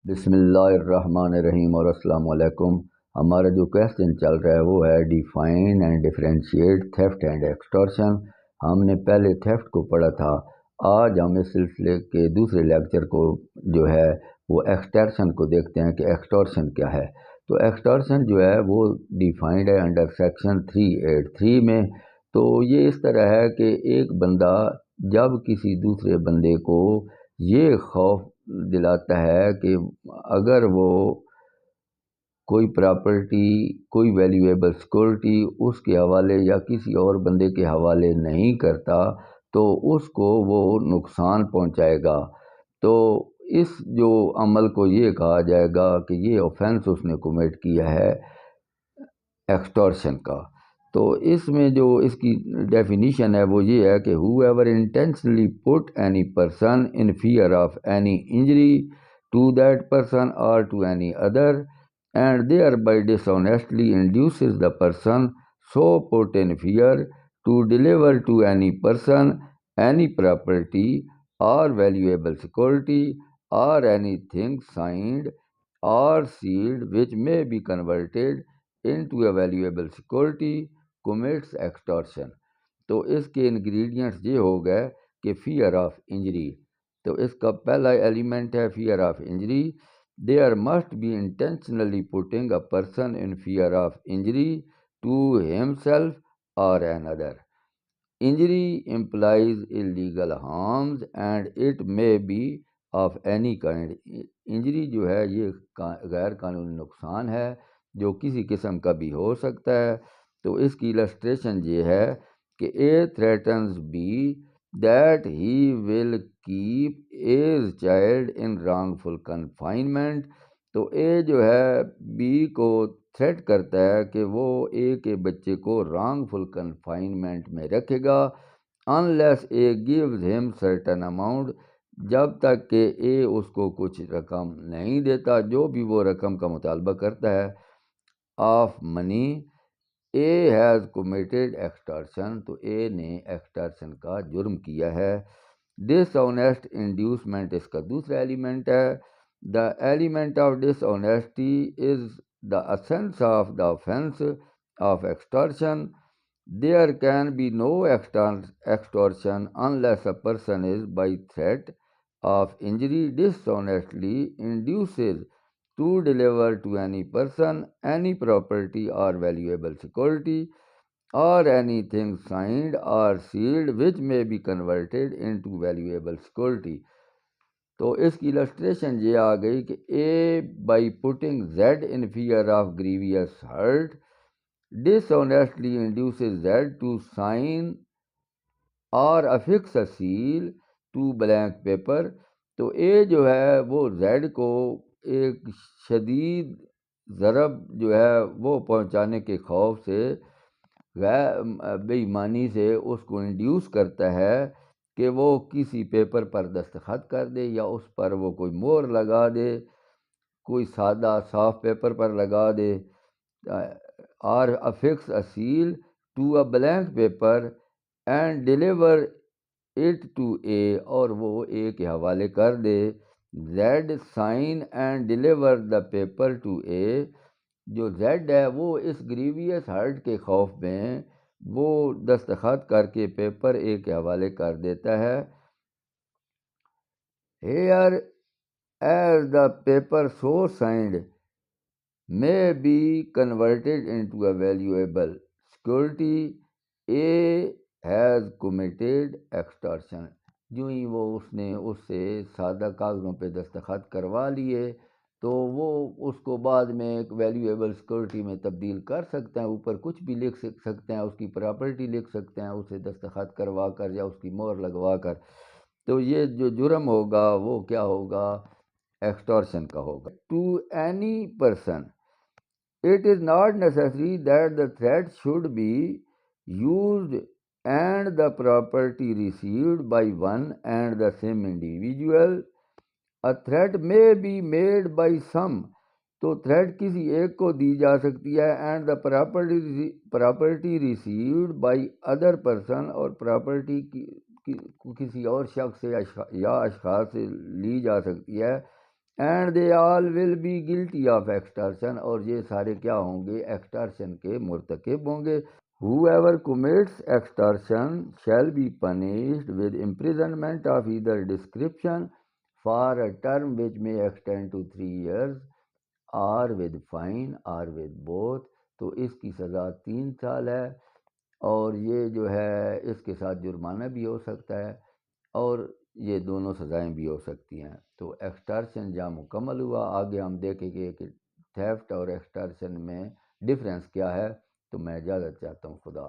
बिस्मिल्लाहिर्रहमानिर्रहीम और अस्सलाम वालेकुम। हमारा जो क्वेश्चन चल रहा है वो है define and differentiate theft and extortion. हमने पहले थेफ्ट को पढ़ा था। आज हम इस सिलसिले के दूसरे लेक्चर को जो है वो एक्सटॉर्शन को देखते हैं कि एक्सटॉर्शन क्या है। तो एक्सटॉर्शन जो है वो डिफाइंड है अंडर सेक्शन 383 में। तो ये इस तरह है कि एक बंदा जब किसी दूसरे बंदे को ये खौफ दिलाता है कि अगर वो कोई प्रॉपर्टी, कोई वैल्यूएबल सिक्योरिटी उसके हवाले या किसी और बंदे के हवाले नहीं करता तो उसको वो नुकसान पहुंचाएगा। तो इस जो अमल को ये कहा जाएगा कि ये ऑफेंस उसने कमिट किया है एक्सटॉर्शन का। तो इसमें जो इसकी डेफिनीशन है वो ये है कि whoever intentionally put any person in fear of any injury to that person or to any other and thereby dishonestly induces the person so put in fear to deliver to any person any property or valuable security or anything signed or sealed which may be converted into a valuable security commits extortion। तो इसके ingredients ये हो गए कि fear of injury. तो इसका पहला element है fear of injury. There must be intentionally putting a person in fear of injury to himself और an other. Injury implies illegal harms and it may be of any kind। Injury जो है ये गैर कानूनी नुकसान है जो किसी किस्म का भी हो सकता है। तो इसकी इलस्ट्रेशन ये है कि A threatens B that he will keep as child in wrongful confinement. तो ए जो है बी को थ्रेट करता है कि वो ए के बच्चे को रॉन्गफुल कन्फाइनमेंट में रखेगा unless A gives him certain amount, जब तक कि ए उसको कुछ रकम नहीं देता, जो भी वो रकम का मुतालबा करता है of money. A has committed extortion. तो ए ने एक्सटॉर्शन का जुर्म किया है। डिसऑनेस्ट इंड्यूसमेंट इसका दूसरा एलिमेंट है। The element of dishonesty is the essence of the offence of extortion. There can be no extortion unless a person is by threat of injury dishonestly induces to deliver to any person any property or valuable security or anything signed or sealed which may be converted into valuable security। तो इसकी illustration ये आ गई कि A by putting Z in fear of grievous hurt dishonestly induces Z to sign or affix a seal to blank paper। तो A जो है वो Z को एक शदीद ज़रब जो है वो पहुंचाने के खौफ से गैर बेईमानी से उसको इंड्यूस करता है कि वो किसी पेपर पर दस्तखत कर दे या उस पर वो कोई मोहर लगा दे, कोई सादा साफ पेपर पर लगा दे or affix a seal to a blank paper and deliver it to A, और वो A के हवाले कर दे। Z sign and deliver the paper to A। जो Z है वो इस ग्रीवियस हर्ट के खौफ में वो दस्तखत करके पेपर A के हवाले कर देता है। Here as the paper so signed may be converted into a valuable security, A has committed extortion। जो ही वो उसने उससे सादा कागज़ों पे दस्तखत करवा लिए तो वो उसको बाद में एक वैल्यूएबल सिक्योरिटी में तब्दील कर सकते हैं, ऊपर कुछ भी लिख सकते हैं, उसकी प्रॉपर्टी लिख सकते हैं उसे दस्तखत करवा कर या उसकी मोहर लगवा कर। तो ये जो जुर्म होगा वो क्या होगा, एक्सटॉर्शन का होगा। To any person it is not necessary that the threat should be used and the property received by one and the same individual। A threat may be made by some। तो threat किसी एक को दी जा सकती है and the property received by other person, और property किसी और शख्स से या अशखास से ली जा सकती है and they all will be guilty of extortion, और ये सारे क्या होंगे, एक्सटर्शन के मुर्तकिब होंगे। Whoever commits extortion shall be punished with imprisonment of either description for a term which may extend to 3 years or with fine or with both। तो इसकी सज़ा 3 साल है, और ये जो है इसके साथ जुर्माना भी हो सकता है, और ये दोनों सज़ाएं भी हो सकती हैं। तो एक्सटर्शन जहाँ मुकम्मल हुआ, आगे हम देखेंगे कि थेफ्ट और एक्सटर्शन में डिफरेंस क्या है। तो मैं इजाज़त चाहता हूँ, खुदा।